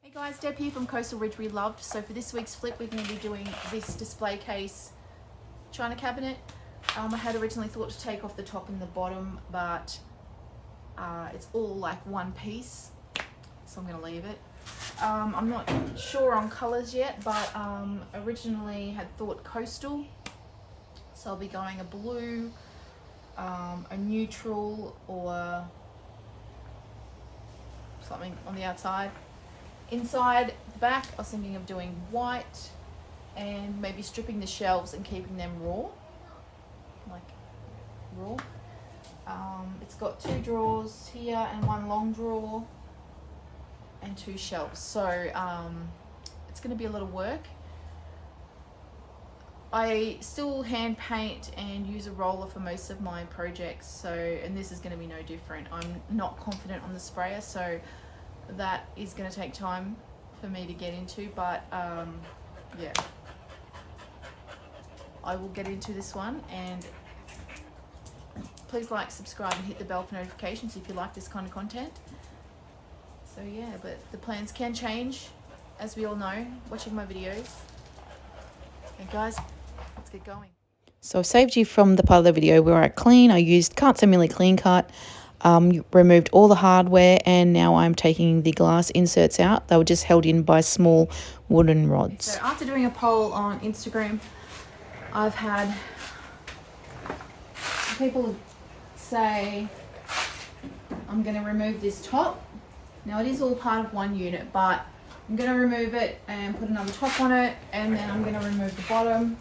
Hey guys, Deb here from Coastal Ridge Reloved. So for this week's flip, we're going to be doing this display case china cabinet. I had originally thought to take off the top and the bottom, but it's all like one piece, so I'm going to leave it. I'm not sure on colours yet, but originally had thought coastal, so I'll be going a blue, a neutral, or something on the outside. Inside the back, I was thinking of doing white and maybe stripping the shelves and keeping them raw, like raw. It's got 2 drawers here and 1 long drawer and 2 shelves, so it's going to be a lot of work. I still hand paint and use a roller for most of my projects, so, and this is going to be no different. I'm not confident on the sprayer, so that is going to take time for me to get into, but yeah, I will get into this one. And please like, subscribe and hit the bell for notifications if you like this kind of content. So yeah, but the plans can change, as we all know, watching my videos. Okay guys, let's get going. So I've saved you from the part of the video where I clean. I used Millie Clean Cut, removed all the hardware, and now I'm taking the glass inserts out. They were just held in by small wooden rods. So after doing a poll on Instagram, I've had people say I'm going to remove this top. Now it is all part of one unit, but I'm going to remove it and put another top on it, and then I'm going to remove the bottom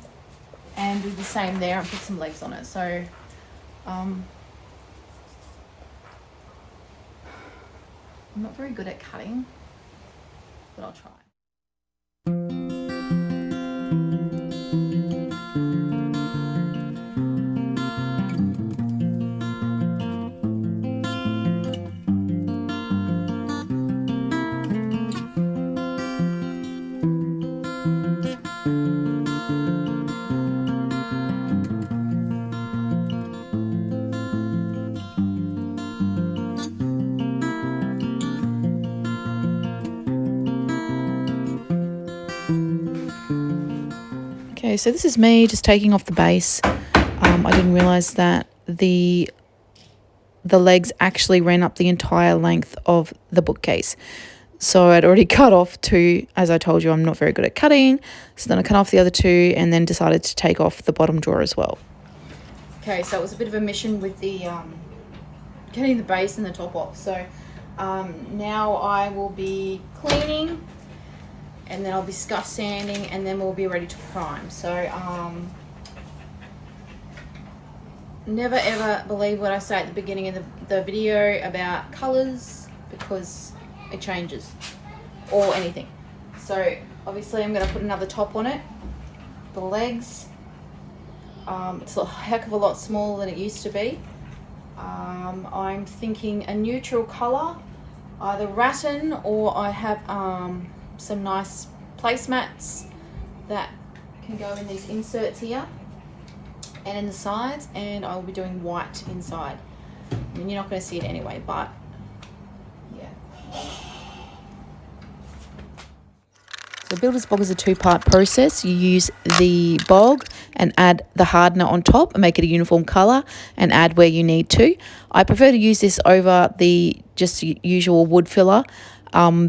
and do the same there and put some legs on it. So I'm not very good at cutting, but I'll try. Okay, so this is me just taking off the base. I didn't realise that the legs actually ran up the entire length of the bookcase. So I'd already cut off 2, as I told you, I'm not very good at cutting. So then I cut off the other 2 and then decided to take off the bottom drawer as well. Okay, so it was a bit of a mission with the getting the base and the top off. So now I will be cleaning, and then I'll be scuff sanding, and then we'll be ready to prime. So never ever believe what I say at the beginning of the video about colours, because it changes, or anything. So obviously I'm going to put another top on it. The legs, it's a heck of a lot smaller than it used to be. I'm thinking a neutral colour, either rattan, or I have some nice placemats that can go in these inserts here and in the sides, and I will be doing white inside. I mean, you're not going to see it anyway, but yeah. The Builders Bog is a 2-part process. You use the bog and add the hardener on top and make it a uniform colour, and add where you need to. I prefer to use this over the just usual wood filler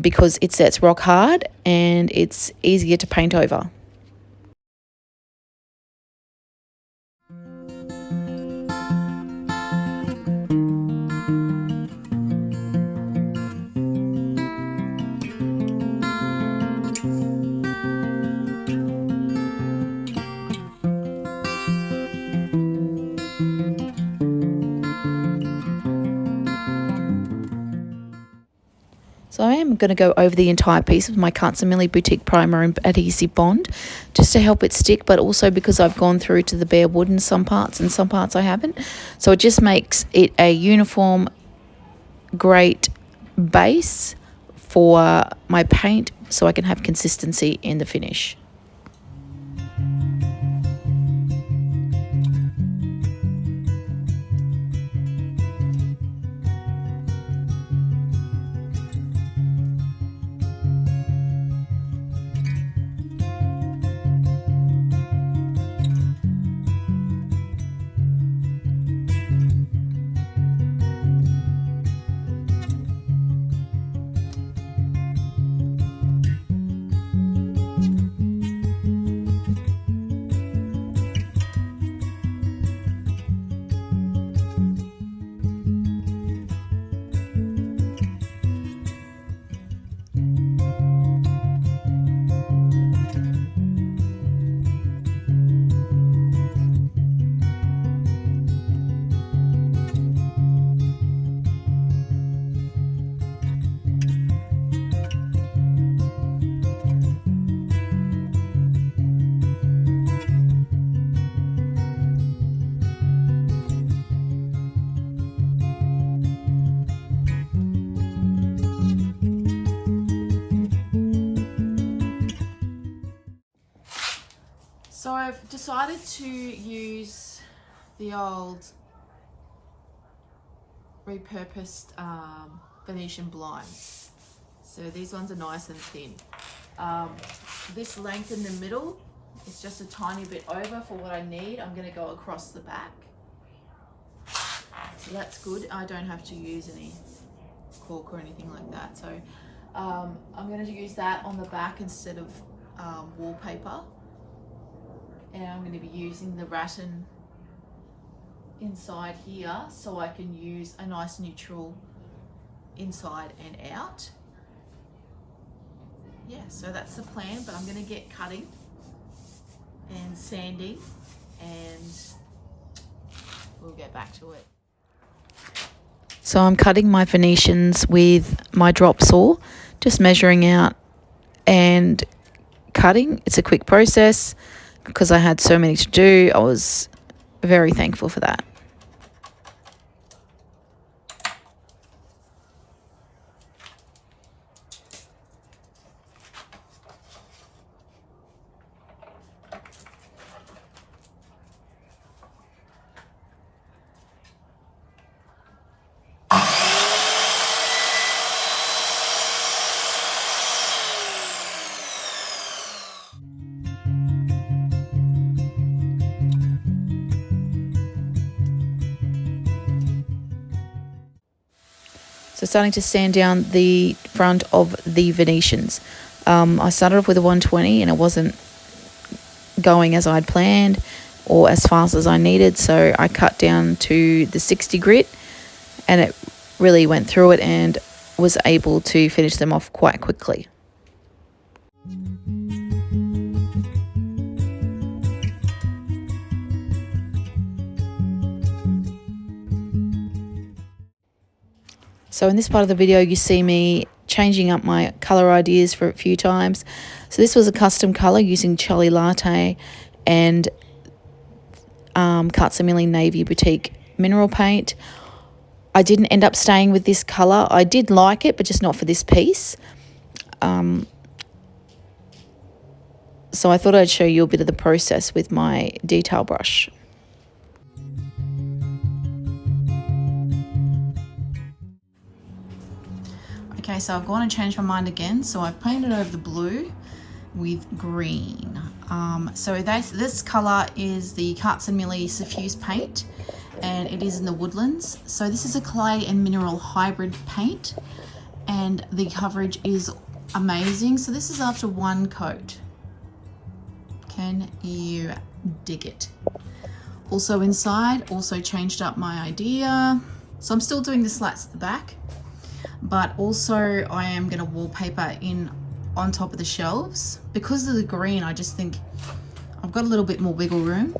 because it sets rock hard and it's easier to paint over. So I am going to go over the entire piece with my Millie Boutique Primer and Adhesive Bond, just to help it stick, but also because I've gone through to the bare wood in some parts and some parts I haven't. So it just makes it a uniform, great base for my paint, so I can have consistency in the finish. I've decided to use the old repurposed Venetian blinds. So these ones are nice and thin. This length in the middle is just a tiny bit over for what I need. I'm going to go across the back. So that's good. I don't have to use any cork or anything like that. So I'm going to use that on the back instead of wallpaper. And I'm going to be using the rattan inside here so I can use a nice neutral inside and out. Yeah, so that's the plan, but I'm going to get cutting and sanding and we'll get back to it. So I'm cutting my Venetians with my drop saw, just measuring out and cutting. It's a quick process because I had so many to do. I was very thankful for that. So starting to sand down the front of the Venetians. I started off with a 120 and it wasn't going as I'd planned or as fast as I needed. So I cut down to the 60 grit and it really went through it and was able to finish them off quite quickly. So in this part of the video, you see me changing up my colour ideas for a few times. So this was a custom colour using Cherry Latte and Millie Navy Boutique mineral paint. I didn't end up staying with this colour. I did like it, but just not for this piece. So I thought I'd show you a bit of the process with my detail brush. Okay, so I've gone and changed my mind again. So I've painted over the blue with green. So this colour is the Millie Suffuse Paint, and it is in the Woodlands. So this is a clay and mineral hybrid paint, and the coverage is amazing. So this is after one coat. Can you dig it? Also inside, also changed up my idea. So I'm still doing the slats at the back, but also I am going to wallpaper in on top of the shelves. Because of the green, I just think I've got a little bit more wiggle room.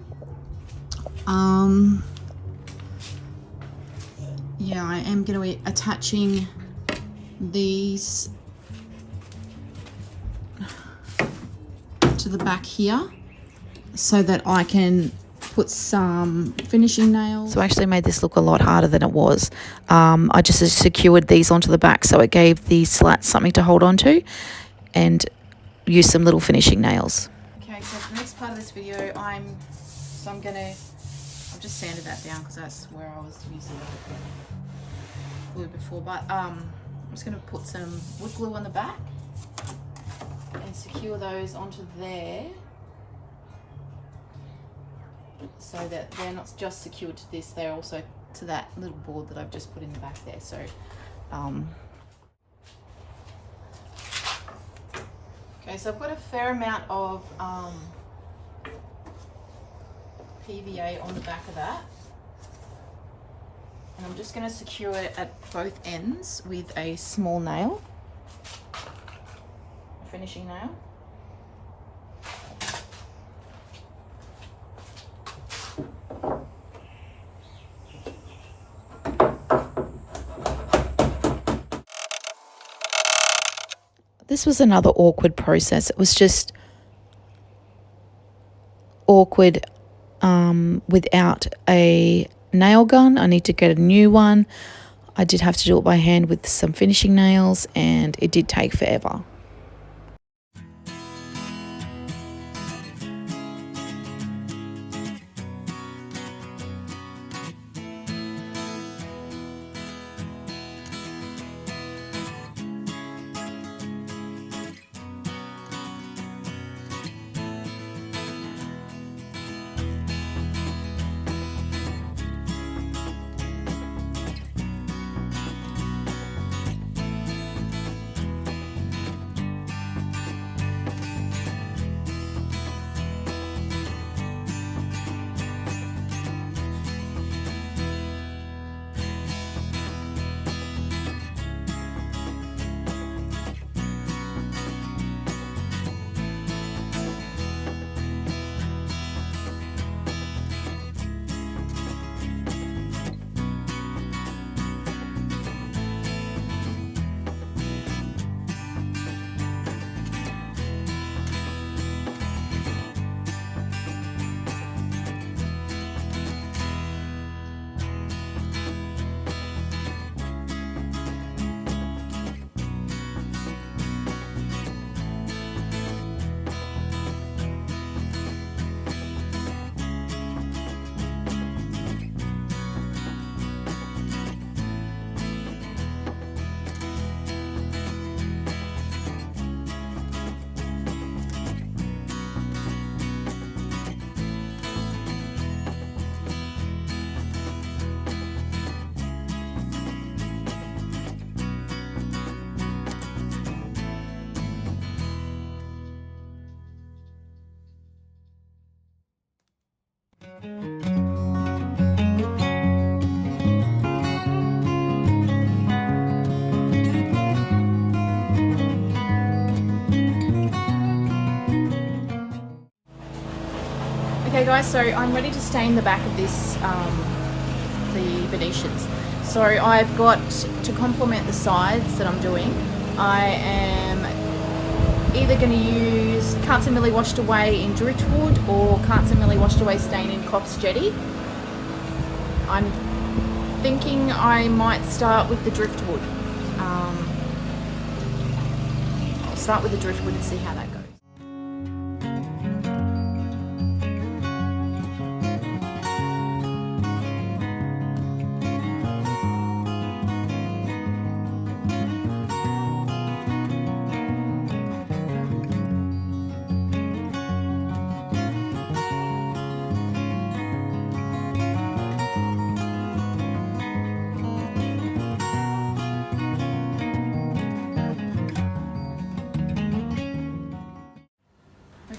Yeah, I am going to be attaching these to the back here so that I can put some finishing nails. So I actually made this look a lot harder than it was. I just secured these onto the back so it gave the slats something to hold on to and use some little finishing nails. Okay, so for the next part of this video, I've just sanded that down because that's where I was using glue before, but I'm just going to put some wood glue on the back and secure those onto there, so that they're not just secured to this, they're also to that little board that I've just put in the back there. So okay, so I've got a fair amount of PVA on the back of that, and I'm just going to secure it at both ends with a small nail, a finishing nail. This was another awkward process. It was just awkward without a nail gun. I need to get a new one. I did have to do it by hand with some finishing nails, and it did take forever. guys, so I'm ready to stain the back of this, the Venetians. So I've got, to complement the sides that I'm doing, I am either going to use Can't See Millie Washed Away in Driftwood or Can't See Millie Washed Away Stain in Coffs Jetty. I'm thinking I might start with the Driftwood. I'll start with the Driftwood and see how that goes.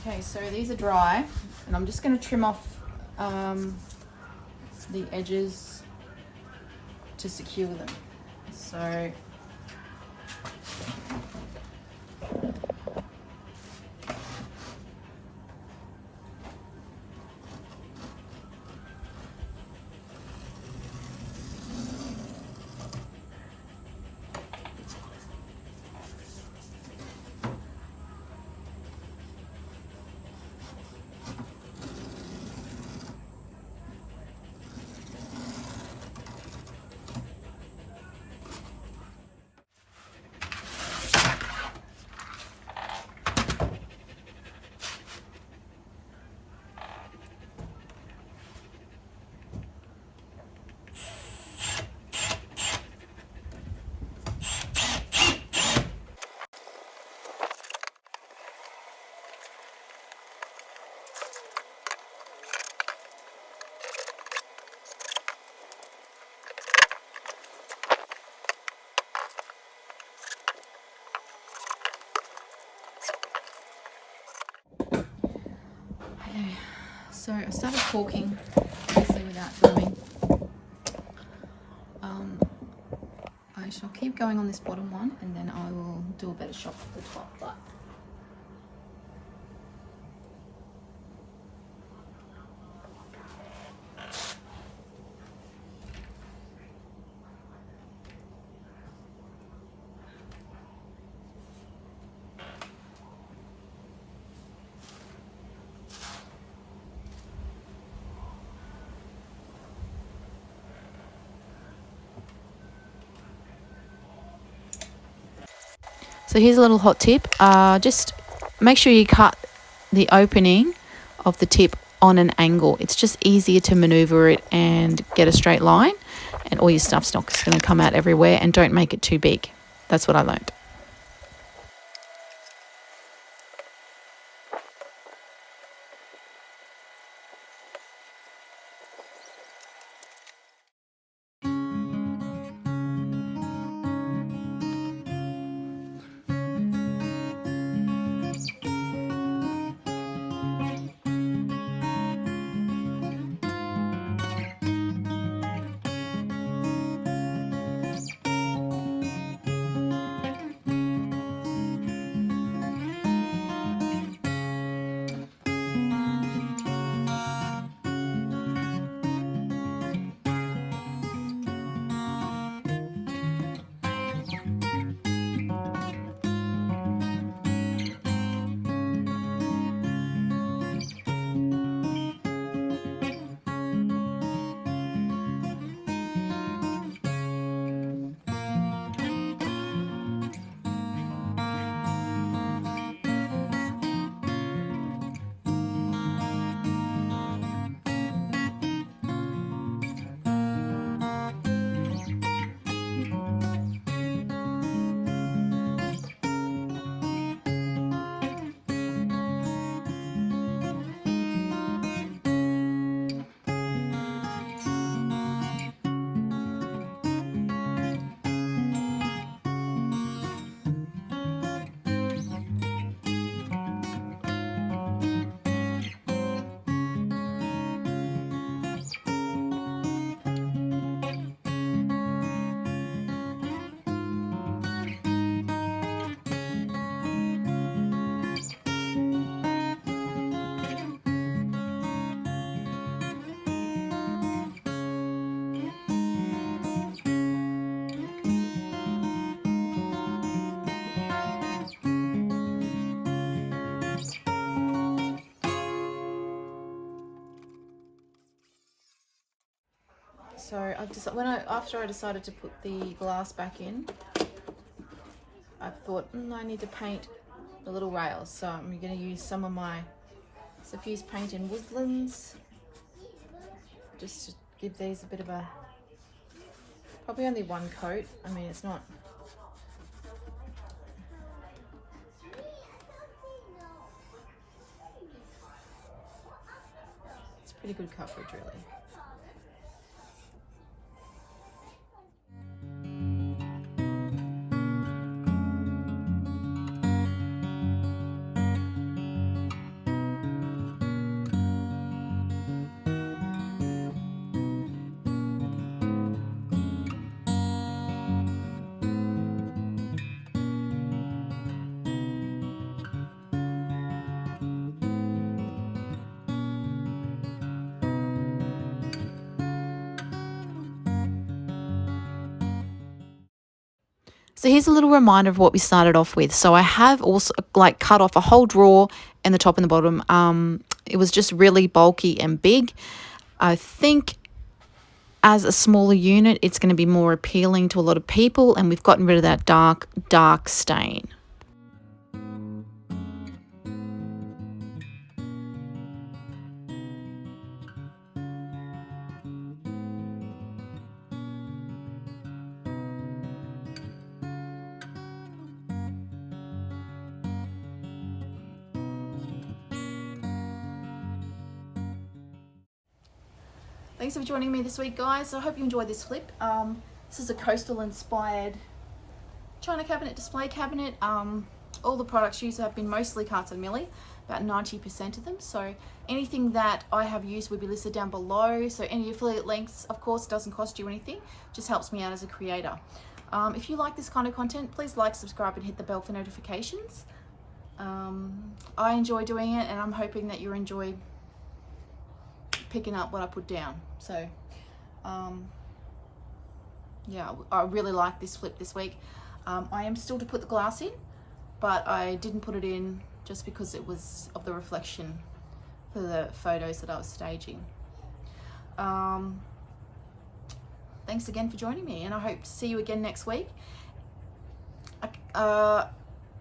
Okay, so these are dry, and I'm just going to trim off the edges to secure them. So So I started caulking, obviously without filming. I shall keep going on this bottom one, and then I will do a better shot of the top. But So here's a little hot tip. Just make sure you cut the opening of the tip on an angle. It's just easier to maneuver it and get a straight line, and all your stuff's not going to come out everywhere, and don't make it too big. That's what I learned. So after I decided to put the glass back in, I thought I need to paint the little rails. So I'm going to use some of my Suffuse Paint-Woodlands just to give these a bit of a, probably only one coat. I mean, it's not, it's pretty good coverage really. So here's a little reminder of what we started off with. So I have also like cut off a whole drawer and the top and the bottom. It was just really bulky and big. I think as a smaller unit, it's going to be more appealing to a lot of people, and we've gotten rid of that dark stain. Thanks for joining me this week, guys. I hope you enjoyed this flip. This is a coastal inspired china cabinet, display cabinet. All the products used have been mostly Kmart and Millie, about 90% of them. So anything that I have used will be listed down below. So any affiliate links, of course, doesn't cost you anything, just helps me out as a creator. If you like this kind of content, please like, subscribe and hit the bell for notifications. I enjoy doing it, and I'm hoping that you enjoy picking up what I put down. So yeah, I really like this flip this week. I am still to put the glass in, but I didn't put it in just because it was of the reflection for the photos that I was staging. Thanks again for joining me, and I hope to see you again next week. I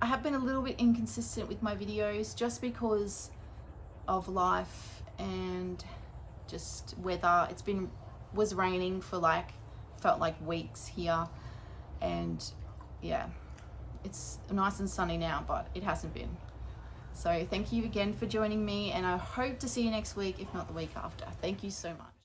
have been a little bit inconsistent with my videos just because of life and just weather. Was raining for felt like weeks here, and yeah, it's nice and sunny now, but it hasn't been. So thank you again for joining me, and I hope to see you next week, if not the week after. Thank you so much.